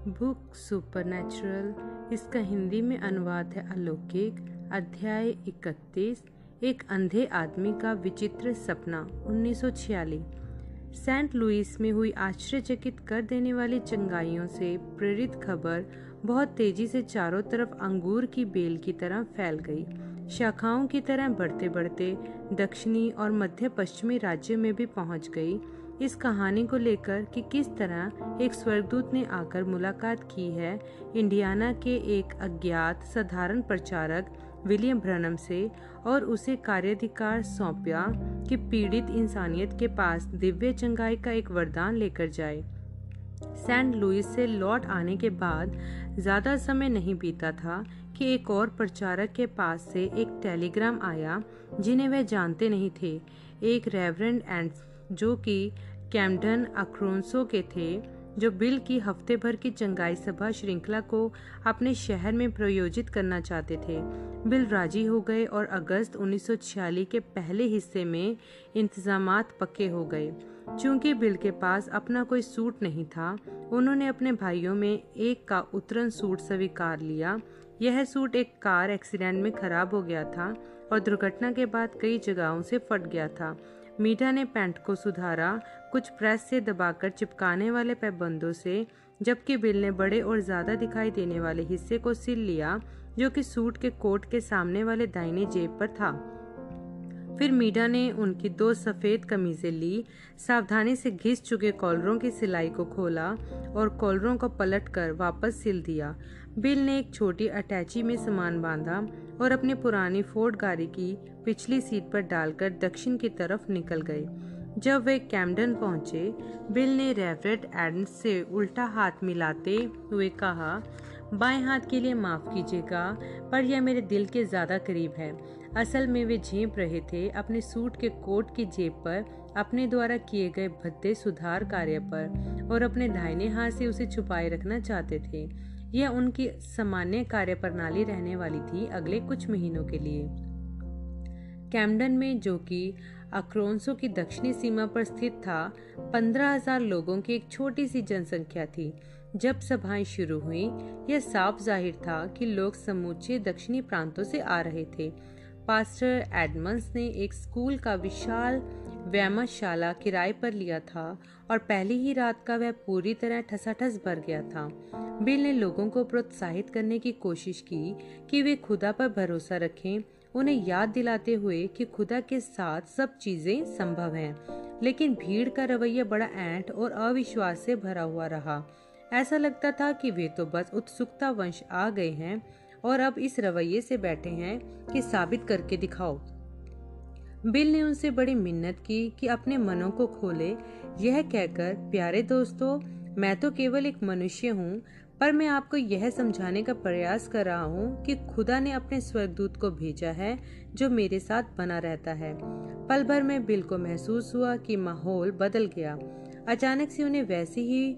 Book supernatural, इसका हिंदी में अनुवाद है अलौकिक। अध्याय 31, एक अंधे आदमी का विचित्र सपना। 1946। सेंट लुइस में हुई आश्चर्यचकित कर देने वाली चंगाइयों से प्रेरित खबर बहुत तेजी से चारों तरफ अंगूर की बेल की तरह फैल गई। शाखाओं की तरह बढ़ते बढ़ते दक्षिणी और मध्य पश्चिमी राज्यों में भी पहुंच गई। इस कहानी को लेकर कि किस तरह एक स्वर्गदूत ने आकर मुलाकात की है इंडियाना के एक अज्ञात साधारण प्रचारक विलियम ब्रनम से, और उसे कार्याधिकार सौंपा कि पीड़ित इंसानियत के पास दिव्य चंगाई का एक वरदान लेकर जाए। सेंट लुइस से लौट आने के बाद ज्यादा समय नहीं बीता था कि एक और प्रचारक के पास से एक टेलीग्राम आया जिन्हें वह जानते नहीं थे। एक रेवरेंड एंड जो कि कैम्पडन अक्रोंसो के थे, जो बिल की हफ्ते भर की चंगाई सभा श्रृंखला को अपने शहर में प्रयोजित करना चाहते थे। बिल राजी हो गए और अगस्त 1946 के पहले हिस्से में इंतजामात पक्के हो गए। चूंकि बिल के पास अपना कोई सूट नहीं था, उन्होंने अपने भाइयों में एक का उतरन सूट स्वीकार लिया। यह सूट एक कार एक्सीडेंट में खराब हो गया था और दुर्घटना के बाद कई जगहों से फट गया था। मीठा ने पैंट को सुधारा, कुछ प्रेस से दबाकर चिपकाने वाले पैबंदों से, जबकि बिल ने बड़े और ज्यादा दिखाई देने वाले हिस्से को सिल लिया जो कि सूट के कोट के सामने वाले दाहिने जेब पर था। फिर मीठा ने उनकी 2 सफेद कमीजें ली, सावधानी से घिस चुके कॉलरों की सिलाई को खोला और कॉलरों को पलटकर वापस सिल दिया। बिल ने एक छोटी अटैची में सामान बांधा और अपनी पुरानी फोर्ड गाड़ी की पिछली सीट पर डालकर दक्षिण की तरफ निकल गए। जब वे कैम्पडन पहुंचे, बिल ने रेवरेंड एडम्स से उल्टा हाथ मिलाते हुए कहा, बाएं हाथ के लिए माफ कीजिएगा, पर यह मेरे दिल के ज्यादा करीब है। असल में वे झेप रहे थे अपने सूट के कोट की जेब पर अपने द्वारा किए गए भद्दे सुधार कार्य पर, और अपने दाहिने हाथ से उसे छुपाए रखना चाहते थे। यह उनकी सामान्य कार्य प्रणाली रहने वाली थी अगले कुछ महीनों के लिए। कैम्पडन में, जो कि अक्रोंसो की दक्षिणी सीमा पर स्थित था, 15,000 लोगों की एक छोटी सी जनसंख्या थी। जब सभाएं शुरू हुई, यह साफ जाहिर था कि लोग समूचे दक्षिणी प्रांतों से आ रहे थे। पास्टर एडमंड्स ने एक स्कूल का विशाल व्यायामशाला किराए पर लिया था और पहली ही रात का वह पूरी तरह ठसाठस भर गया था। बिल ने लोगों को प्रोत्साहित करने की कोशिश की कि वे खुदा पर भरोसा रखें, उन्हें याद दिलाते हुए कि खुदा के साथ सब चीजें संभव हैं। लेकिन भीड़ का रवैया बड़ा ऐंठ और अविश्वास से भरा हुआ रहा। ऐसा लगता था कि वे तो बस उत्सुकता वंश आ गए हैं और अब इस रवैये से बैठे हैं कि साबित करके दिखाओ। बिल ने उनसे बड़ी मिन्नत की कि अपने मनों को खोले, यह कहकर, प्यारे दोस्तों, मैं तो केवल एक मनुष्य हूँ, पर मैं आपको यह समझाने का प्रयास कर रहा हूँ कि खुदा ने अपने स्वर्गदूत को भेजा है जो मेरे साथ बना रहता है। पल भर में बिल को महसूस हुआ कि माहौल बदल गया। अचानक से उन्हें वैसी ही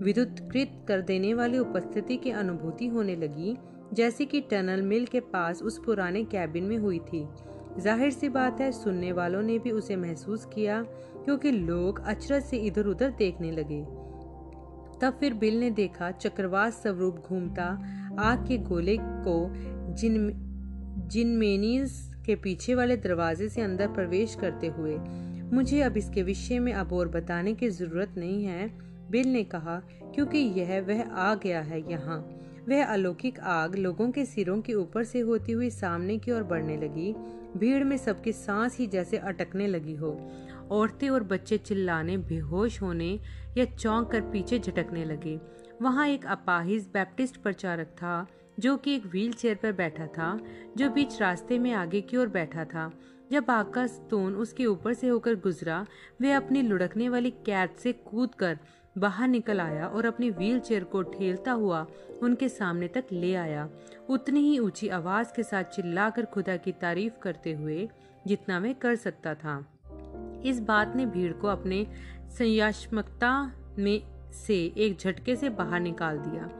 विद्युतकृत कर देने वाली उपस्थिति की अनुभूति होने लगी जैसी कि टनल मिल के पास उस पुराने कैबिन में हुई थी। जाहिर सी बात है, सुनने वालों ने भी उसे महसूस किया, क्योंकि लोग अचरज से इधर उधर देखने लगे। तब फिर बिल ने देखा चक्रवात स्वरूप घूमता आग के गोले को जिनमेनीज के पीछे वाले दरवाजे से अंदर प्रवेश करते हुए। मुझे अब इसके विषय में अब और बताने की जरूरत नहीं है, बिल ने कहा, क्योंकि यह वह आ गया है यहाँ। वह अलौकिक आग लोगों के सिरों के ऊपर से होती हुई सामने की ओर बढ़ने लगी। भीड़ में सबकी सांस ही जैसे अटकने लगी हो। औरतें और बच्चे चिल्लाने, बेहोश होने या चौंक कर पीछे झटकने लगे। वहां एक अपाहिज बैप्टिस्ट प्रचारक था जो कि एक व्हील चेयर पर बैठा था, जो बीच रास्ते में आगे की ओर बैठा था। जब आग का स्तून उसके ऊपर से होकर गुजरा, वह अपनी लुढ़कने वाली कैद से कूदकर बाहर निकल आया और अपनी व्हील चेयर को ठेलता हुआ उनके सामने तक ले आया, उतनी ही ऊंची आवाज के साथ चिल्लाकर खुदा की तारीफ करते हुए जितना वह कर सकता था। इस बात ने भीड़ को अपने संयात्मकता में से एक झटके से बाहर निकाल दिया।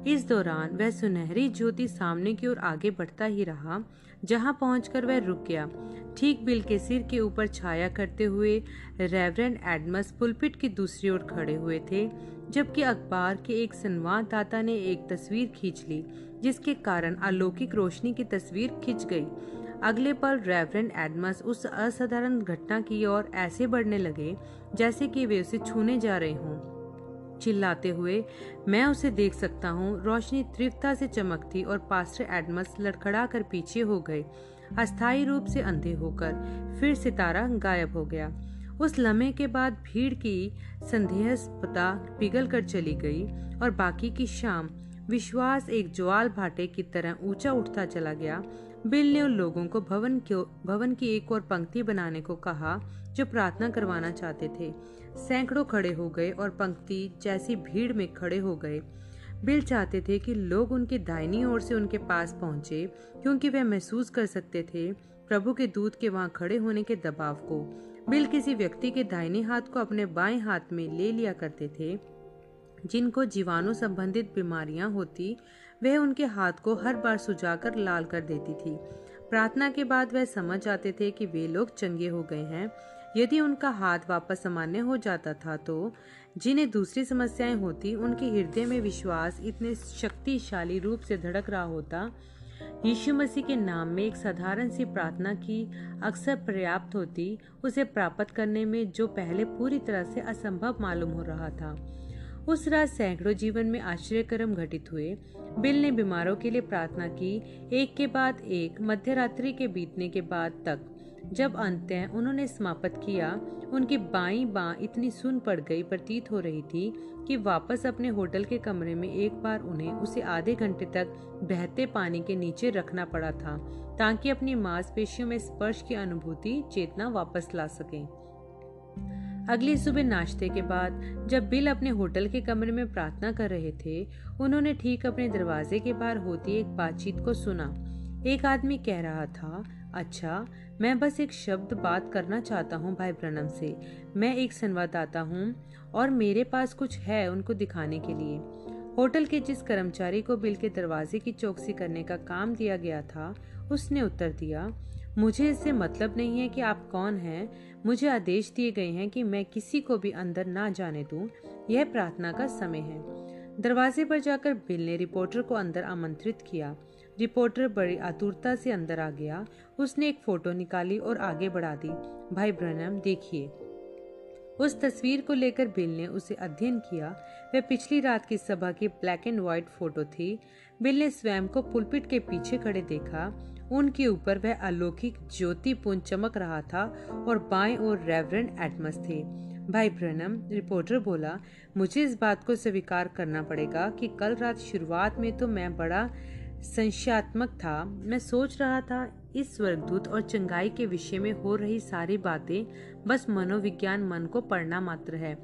इस दौरान वह सुनहरी ज्योति सामने की ओर आगे बढ़ता ही रहा, जहां पहुंचकर वह रुक गया। ठीक बिल के सिर के ऊपर छाया करते हुए रेवरेंड एडमस पुलपिट की दूसरी ओर खड़े हुए थे। जबकि अखबार के एक संवाददाता ने एक तस्वीर खींच ली, जिसके कारण अलौकिक रोशनी की तस्वीर खिंच गई। अगले पल रेवरेंड एडमस उस असाधारण घटना की ओर ऐसे बढ़ने लगे जैसे कि वे उसे छूने जा रहे हों। चिल्लाते हुए, मैं उसे देख सकता हूँ। रोशनी तीव्रता से चमकती और पास्टर एडमस लड़खड़ा कर पीछे हो गए, अस्थायी रूप से अंधे होकर। फिर सितारा गायब हो गया। उस लम्हे के बाद भीड़ की संदेहास्पदा पिघल कर चली गई और बाकी की शाम विश्वास एक ज्वाल भाटे की तरह ऊंचा उठता चला गया। बिल ने उन लोगों को भवन की एक और पंक्ति बनाने को कहा जो प्रार्थना करवाना चाहते थे। सैकड़ों खड़े हो गए और पंक्ति जैसी भीड़ में खड़े हो गए। बिल चाहते थे कि लोग उनकी दाहिनी ओर से उनके पास पहुंचे, क्योंकि वे महसूस कर सकते थे प्रभु के दूत के वहां खड़े होने के दबाव को। बिल किसी व्यक्ति के दाहिने हाथ को अपने बाएं हाथ में ले लिया करते थे जिनको जीवाणु संबंधित बीमारियां होती। वह उनके हाथ को हर बार सुजाकर लाल कर देती थी। प्रार्थना के बाद वह समझ जाते थे कि वे लोग चंगे हो गए हैं। यदि उनका हाथ वापस सामान्य हो जाता था तो जिन्हें दूसरी समस्याएं होती, उनके हृदय में विश्वास इतने शक्तिशाली रूप से धड़क रहा होता। यीशु मसीह के नाम में एक साधारण सी प्रार्थना की अक्सर पर्याप्त होती, उसे प्राप्त करने में जो पहले पूरी तरह से असंभव मालूम हो रहा था। उस रात सैकड़ों जीवन में आश्चर्यक्रम घटित हुए। बिल ने बीमारों के लिए प्रार्थना की, एक के बाद एक, मध्यरात्रि के बीतने के बाद तक। जब अंततः उन्होंने समाप्त किया, उनकी बाईं बाँ इतनी सुन्न पड़ गई प्रतीत हो रही थी कि वापस अपने होटल के कमरे में एक बार उन्हें उसे आधे घंटे तक बहते पानी के नीचे रखना पड़ा था, ताकि अपनी मांसपेशियों में स्पर्श की अनुभूति चेतना वापस ला सकें। अगली सुबह नाश्ते के बाद जब बिल अपने होटल के कमरे में प्रार्थना कर रहे थे, उन्होंने ठीक अपने दरवाजे के बाहर होती एक बातचीत को सुना। एक आदमी कह रहा था, अच्छा, मैं बस एक शब्द बात करना चाहता हूँ भाई ब्रनम से। मैं एक संवाददाता हूँ और मेरे पास कुछ है उनको दिखाने के लिए। होटल के जिस कर्मचारी को बिल के दरवाजे की चौकसी करने का काम दिया गया था, उसने उत्तर दिया, मुझे इससे मतलब नहीं है कि आप कौन हैं। मुझे आदेश दिए गए हैं कि मैं किसी को भी अंदर ना जाने दूं। यह प्रार्थना का समय है। दरवाजे पर जाकर बिल ने रिपोर्टर को अंदर आमंत्रित किया। रिपोर्टर बड़ी आतुरता से अंदर आ गया। उसने एक फोटो निकाली और आगे बढ़ा दी। भाई ब्रनम, देखिए। उस तस्वीर को लेकर बिल ने उसे अध्ययन किया। वह पिछली रात की सभा की ब्लैक एंड व्हाइट फोटो थी। बिल ने स्वयं को पुलपिट के पीछे खड़े देखा। उनके ऊपर वह अलौकिक ज्योतिपुंज चमक रहा था और बाएं ओर रेवरेंड एडमस थे। भाई ब्रनम, रिपोर्टर बोला, मुझे इस बात को स्वीकार करना पड़ेगा कि कल रात शुरुआत में तो मैं बड़ा संशयात्मक था। मैं सोच रहा था इस स्वर्गदूत और चंगाई के विषय में हो रही सारी बातें बस मनोविज्ञान मन को पढ़ना मात्र है,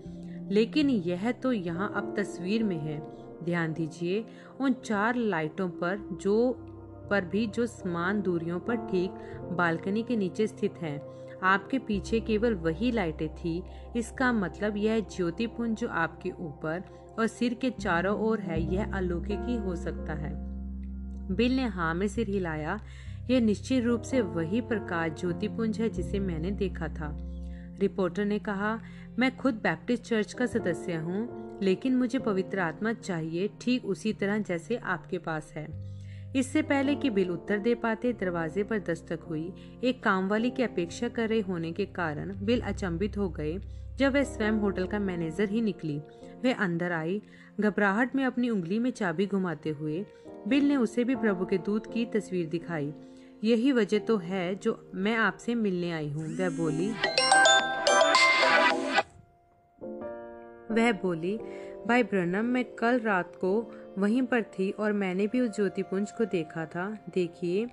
लेकिन यह तो यहाँ अब तस्वीर में है। ध्यान दीजिए उन 4 लाइटों पर भी जो समान दूरियों पर ठीक बालकनी के नीचे स्थित हैं। आपके पीछे केवल वही लाइटें थी। इसका मतलब यह ज्योतिपुंज जो आपके ऊपर और सिर के चारों ओर है, यह अलौकिक ही हो सकता है। बिल ने हाँ में सिर हिलाया। यह निश्चित रूप से वही प्रकाश ज्योतिपुंज है जिसे मैंने देखा था। रिपोर्टर ने कहा, मैं खुद बैप्टिस्ट चर्च का सदस्य हूँ, लेकिन मुझे पवित्र आत्मा चाहिए ठीक उसी तरह जैसे आपके पास है। इससे पहले कि बिल उत्तर दे पाते, दरवाजे पर दस्तक हुई। एक कामवाली की अपेक्षा कर रहे होने के कारण बिल अचंभित हो गए जब वह स्वयं होटल का मैनेजर ही निकली। वह अंदर आई, घबराहट में अपनी उंगली में चाबी घुमाते हुए। बिल ने उसे भी प्रभु के दूत की तस्वीर दिखाई। यही वजह तो है जो मैं आपसे मिलने आई हूँ, वह बोली। भाई ब्रनम, मैं कल रात को वहीं पर थी और मैंने भी उस ज्योतिपुंज को देखा था। देखिए,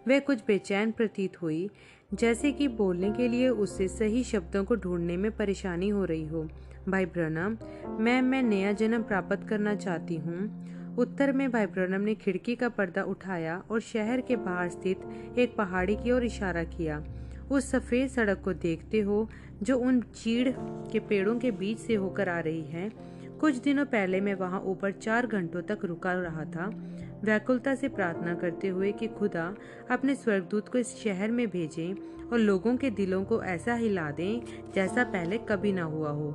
वह कुछ बेचैन प्रतीत हुई, जैसे कि बोलने के लिए उसे सही शब्दों को ढूंढने में परेशानी हो रही हो। भाई ब्रनम, मैं नया जन्म प्राप्त करना चाहती हूँ। उत्तर में भाई ब्रनम ने खिड़की का पर्दा उठाया और शहर के बाहर स्थित एक पहाड़ी की ओर इशारा किया। उस सफेद सड़क को देखते हो जो उन चीड़ के पेड़ों के बीच से होकर आ रही है। कुछ दिनों पहले मैं वहां ऊपर 4 घंटों तक रुका रहा था, व्याकुलता से प्रार्थना करते हुए कि खुदा अपने स्वर्गदूत को इस शहर में भेजें और लोगों के दिलों को ऐसा हिला दें जैसा पहले कभी ना हुआ हो।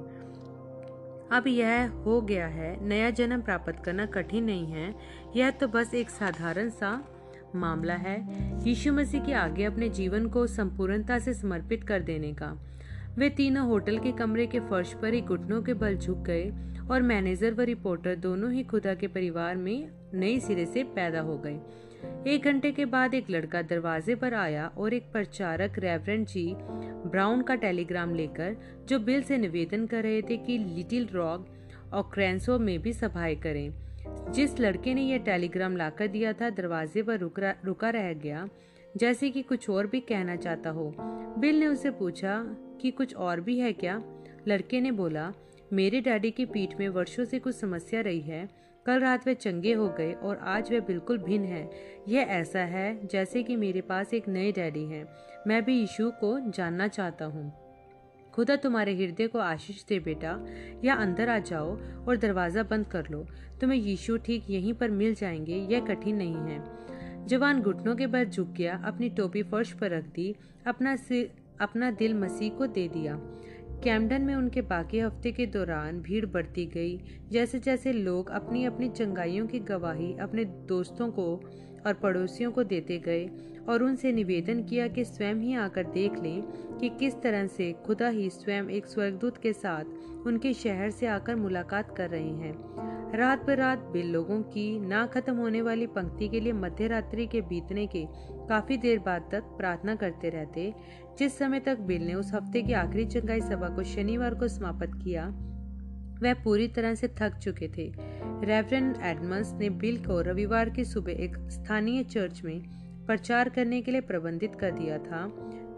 अब यह हो गया है, नया जन्म प्राप्त करना कठिन नहीं है, यह तो बस एक साधारण सा मामला है यीशु मसीह के आगे अपने जीवन को संपूर्णता से समर्पित कर देने का। वे तीनों होटल के कमरे के फर्श पर ही घुटनों के बल झुक गए और मैनेजर व रिपोर्टर दोनों ही खुदा के परिवार में नए सिरे से पैदा हो गए। 1 घंटे के बाद एक लड़का दरवाजे पर आया और एक प्रचारक रेवरेंड जी ब्राउन का टेलीग्राम लेकर, जो बिल से निवेदन कर रहे थे कि लिटिल रॉक और क्रैंसो में भी सभाएं करें। जिस लड़के ने यह टेलीग्राम लाकर दिया था दरवाजे पर रुका रह गया, जैसे कि कुछ और भी कहना चाहता हो। बिल ने उसे पूछा कि कुछ और भी है क्या? लड़के ने बोला, मेरे डैडी की पीठ में वर्षों से कुछ समस्या रही है। कल रात वे चंगे हो गए और आज वे बिल्कुल भिन्न है। यह ऐसा है जैसे कि मेरे पास एक नए डैडी हैं। मैं भी यीशु को जानना चाहता हूँ। खुदा तुम्हारे हृदय को आशीष दे बेटा, या अंदर आ जाओ और दरवाजा बंद कर लो। तुम्हें यीशु ठीक यहीं पर मिल जाएंगे। यह कठिन नहीं है। जवान घुटनों के बल झुक गया, अपनी टोपी फर्श पर रख दी, अपना दिल मसीह को दे दिया। कैम्पडन में उनके बाकी हफ्ते के दौरान भीड़ बढ़ती गई। जैसे जैसे लोग अपनी अपनी चंगाइयों की गवाही अपने दोस्तों को और पड़ोसियों को देते गए और उनसे निवेदन किया कि स्वयं ही आकर देख लें कि किस तरह से खुदा ही स्वयं एक स्वर्गदूत के साथ उनके शहर से आकर मुलाकात कर रहे हैं। रात बर रात बिल लोगों की ना खत्म होने वाली पंक्ति के लिए मध्य रात्रि के बीतने के काफी देर बाद तक प्रार्थना करते रहते। जिस समय तक बिल ने उस हफ्ते की आखिरी चंगाई सभा को शनिवार को समाप्त किया, वह पूरी तरह से थक चुके थे। रेवरेंड एडमंड्स ने बिल को रविवार की सुबह एक स्थानीय चर्च में प्रचार करने के लिए प्रबंधित कर दिया था।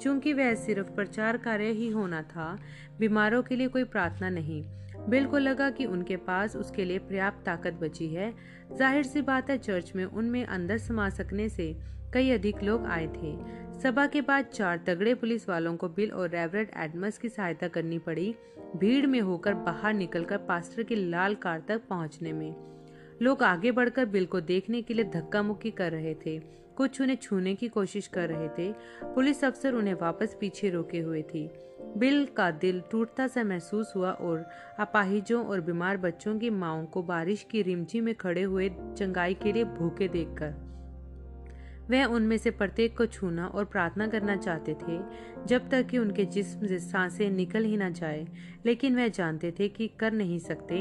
चूंकि वह सिर्फ प्रचार कार्य ही होना था, बीमारों के लिए कोई प्रार्थना नहीं। बिल को लगा कि उनके पास उसके लिए पर्याप्त ताकत बची है। जाहिर सी बात है, चर्च में उनमें अंदर समा सकने से कई अधिक लोग आए थे। सभा के बाद 4 तगड़े पुलिस वालों को बिल और रेवरेंड एडमंड्स की सहायता करनी पड़ी भीड़ में होकर बाहर निकलकर पास्टर की लाल कार तक पहुंचने में। लोग आगे बढ़कर बिल को देखने के लिए धक्का मुक्की कर रहे थे। कुछ उन्हें छूने की कोशिश कर रहे थे। पुलिस अफसर उन्हें वापस पीछे रोके हुए थी। बिल का दिल टूटता सा महसूस हुआ और अपाहिजों और बीमार बच्चों की माओं को बारिश की रिमझिम में खड़े हुए चंगाई के लिए भूखे देखकर वह उनमें से प्रत्येक को छूना और प्रार्थना करना चाहते थे, जब तक कि उनके जिस्म से सांसें निकल ही न जाए। लेकिन वह जानते थे कि कर नहीं सकते।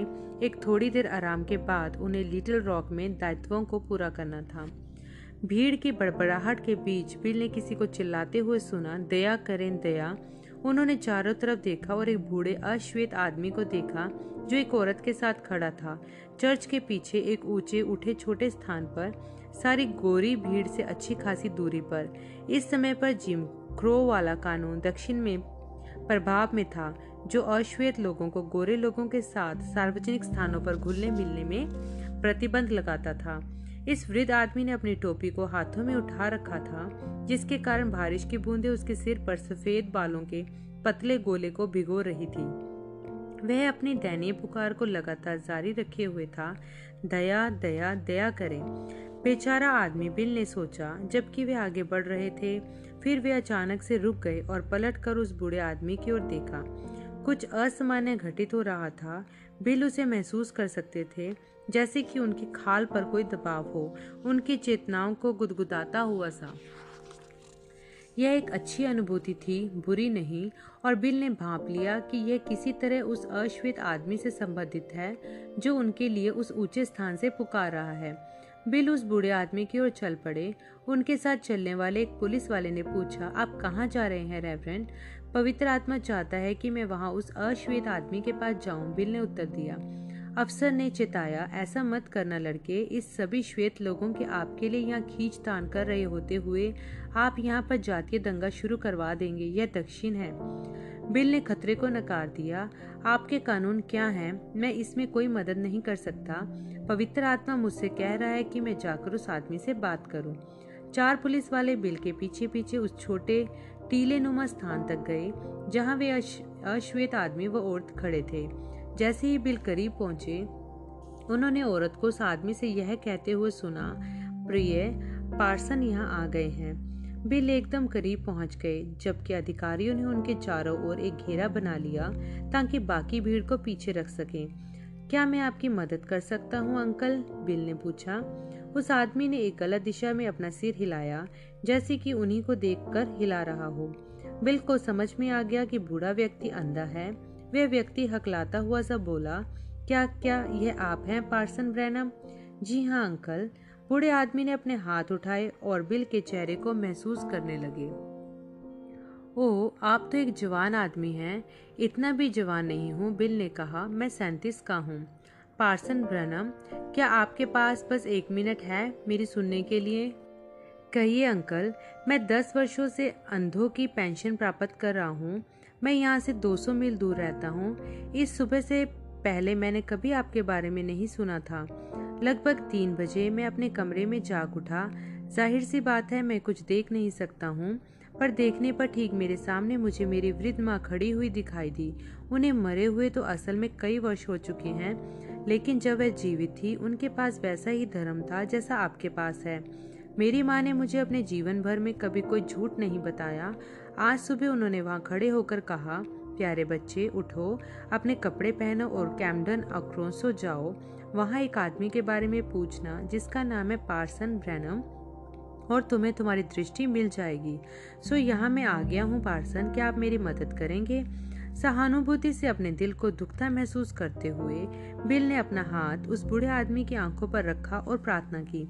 एक थोड़ी देर आराम के बाद उन्हें लिटिल रॉक में दायित्वों को पूरा करना था। भीड़ की बड़बड़ाहट के बीच बिल ने किसी को चिल्लाते हुए सुना, दया करें दया। उन्होंने चारों तरफ देखा और एक बूढ़े अश्वेत आदमी को देखा जो एक औरत के साथ खड़ा था। चर्च के पीछे एक ऊंचे उठे छोटे स्थान पर, सारी गोरी भीड़ से अच्छी खासी दूरी पर, इस समय पर जिम क्रो वाला कानून दक्षिण में प्रभाव में था, जो अश्वेत लोगों को गोरे लोगों के साथ सार्वजनिक स्थानों पर घुलने मिलने में प्रतिबंध लगाता था। इस वृद्ध आदमी ने अपनी टोपी को हाथों में उठा रखा था, जिसके कारण बारिश की बूंदें उसके सिर पर सफेद बालों के पतले गोले को भिगो रही थी। वह अपनी दयनीय पुकार को लगातार जारी रखे हुए था, दया दया दया करें। बेचारा आदमी, बिल ने सोचा जबकि वे आगे बढ़ रहे थे। फिर वे अचानक से रुक गए और पलटकर उस बूढ़े आदमी की ओर देखा। कुछ असामान्य घटित हो रहा था। बिल उसे महसूस कर सकते थे, जैसे कि उनकी खाल पर कोई दबाव हो, उनकी चेतनाओं को गुदगुदाता हुआ सा। यह एक अच्छी अनुभूति थी, बुरी नहीं, और बिल ने भांप लिया कि यह किसी तरह उस अश्वेत आदमी से संबंधित है जो उनके लिए उस ऊंचे स्थान से पुकार रहा है। बिल उस बूढ़े आदमी की ओर चल पड़े। उनके साथ चलने वाले एक पुलिस वाले ने पूछा, आप कहाँ जा रहे हैं रेवरेंड? पवित्र आत्मा चाहता है कि मैं वहाँ उस अश्वेत आदमी के पास जाऊं, बिल ने उत्तर दिया। अफसर ने चेताया, ऐसा मत करना लड़के, इस सभी श्वेत लोगों के आपके लिए यहाँ खींचतान कर रहे होते हुए आप यहाँ पर जातीय दंगा शुरू करवा देंगे। यह दक्षिण है। बिल ने खतरे को नकार दिया। आपके कानून क्या हैं? मैं इसमें कोई मदद नहीं कर सकता। पवित्र आत्मा मुझसे कह रहा है कि मैं जाकर उस आदमी से बात करूं। 4 पुलिस वाले बिल के पीछे पीछे उस छोटे टीले नुमा स्थान तक गए जहां वे अश्वेत आदमी व औरत खड़े थे। जैसे ही बिल करीब पहुंचे, उन्होंने औरत को उस आदमी से यह कहते हुए सुना, प्रिय पार्सन यहाँ आ गए हैं। बिल एकदम करीब पहुंच गए, जबकि अधिकारियों ने उनके चारों ओर एक घेरा बना लिया ताकि बाकी भीड़ को पीछे रख सकें। क्या मैं आपकी मदद कर सकता हूं, अंकल? बिल ने पूछा। उस आदमी ने एक गलत दिशा में अपना सिर हिलाया, जैसे कि उन्हीं को देखकर हिला रहा हो। बिल को समझ में आ गया कि बूढ़ा व्यक्ति अंधा है। वह व्यक्ति हकलाता हुआ सा बोला, क्या क्या यह आप हैं, पार्सन ब्रैनम? जी हाँ अंकल। बूढ़े आदमी ने अपने हाथ उठाए और बिल के चेहरे को महसूस करने लगे। ओह, आप तो एक जवान आदमी हैं। इतना भी जवान नहीं हूँ, बिल ने कहा। मैं 37 का हूँ। पार्सन ब्रैनम, क्या आपके पास बस 1 मिनट है मेरी सुनने के लिए? कहिए अंकल। मैं 10 वर्षों से अंधों की पेंशन प्राप्त कर रहा हूँ। मैं यहाँ से 200 मील दूर रहता हूँ। इस सुबह से पहले मैंने कभी आपके बारे में नहीं सुना था। लगभग 3 बजे मैं अपने कमरे में जाग उठा। जाहिर सी बात है, मैं कुछ देख नहीं सकता हूँ, पर देखने पर ठीक मेरे सामने मुझे मेरी वृद्ध माँ खड़ी हुई दिखाई दी। उन्हें मरे हुए तो असल में कई वर्ष हो चुके हैं, लेकिन जब वह जीवित थी उनके पास वैसा ही धर्म था जैसा आपके पास है। मेरी माँ ने मुझे अपने जीवन भर में कभी कोई झूठ नहीं बताया। आज सुबह उन्होंने वहाँ खड़े होकर कहा, प्यारे बच्चे उठो, अपने कपड़े पहनो और कैम्पडन अक्रोंसो जाओ। वहाँ एक आदमी के बारे में पूछना जिसका नाम है पार्सन ब्रैनम, और तुम्हें तुम्हारी दृष्टि मिल जाएगी। सो यहाँ मैं आ गया हूँ पार्सन, क्या आप मेरी मदद करेंगे? सहानुभूति से अपने दिल को दुखता महसूस करते हुए बिल ने अपना हाथ उस बूढ़े आदमी की आंखों पर रखा और प्रार्थना की।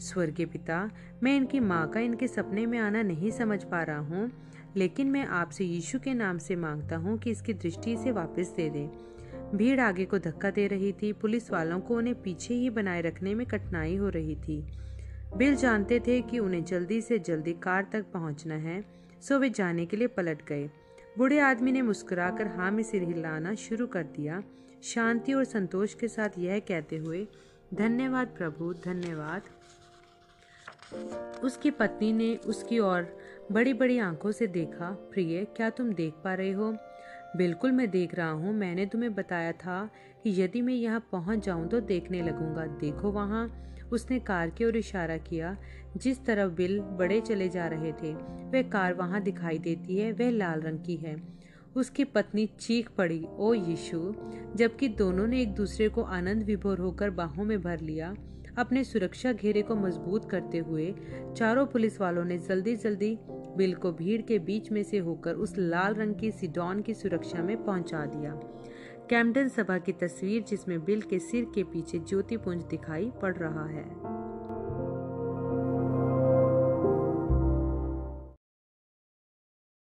स्वर्गीय पिता, मैं इनकी माँ का इनके सपने में आना नहीं समझ पा रहा हूँ, लेकिन मैं आपसे यीशु के नाम से मांगता हूँ कि इसकी दृष्टि इसे वापस दे दे। भीड़ आगे को धक्का दे रही थी। पुलिस वालों को उन्हें पीछे ही बनाए रखने में कठिनाई हो रही थी। बिल जानते थे कि उन्हें जल्दी से जल्दी कार तक पहुंचना है, सो वे जाने के लिए पलट गए। बूढ़े आदमी ने मुस्कुराकर हाँ में सिर हिलाना शुरू कर दिया, शांति और संतोष के साथ यह कहते हुए, धन्यवाद प्रभु, धन्यवाद। उसकी पत्नी ने उसकी ओर बड़ी बड़ी आंखों से देखा। प्रिय, क्या तुम देख पा रहे हो? बिल्कुल मैं देख रहा हूँ। मैंने तुम्हें बताया था कि यदि मैं यहाँ पहुँच जाऊँ तो देखने लगूंगा। देखो वहाँ। उसने कार की ओर इशारा किया जिस तरफ बिल बड़े चले जा रहे थे। वह कार वहाँ दिखाई देती है, वह लाल रंग की है। उसकी पत्नी चीख पड़ी, ओ यीशु, जबकि दोनों ने एक दूसरे को आनंद विभोर होकर बाहों में भर लिया। अपने सुरक्षा घेरे को मजबूत करते हुए चारों पुलिस वालों ने जल्दी जल्दी बिल को भीड़ के बीच में से होकर उस लाल रंग की सिडॉन की सुरक्षा में पहुंचा दिया। कैम्पडन सभा की तस्वीर जिसमें बिल के सिर के पीछे ज्योतिपुंज दिखाई पड़ रहा है।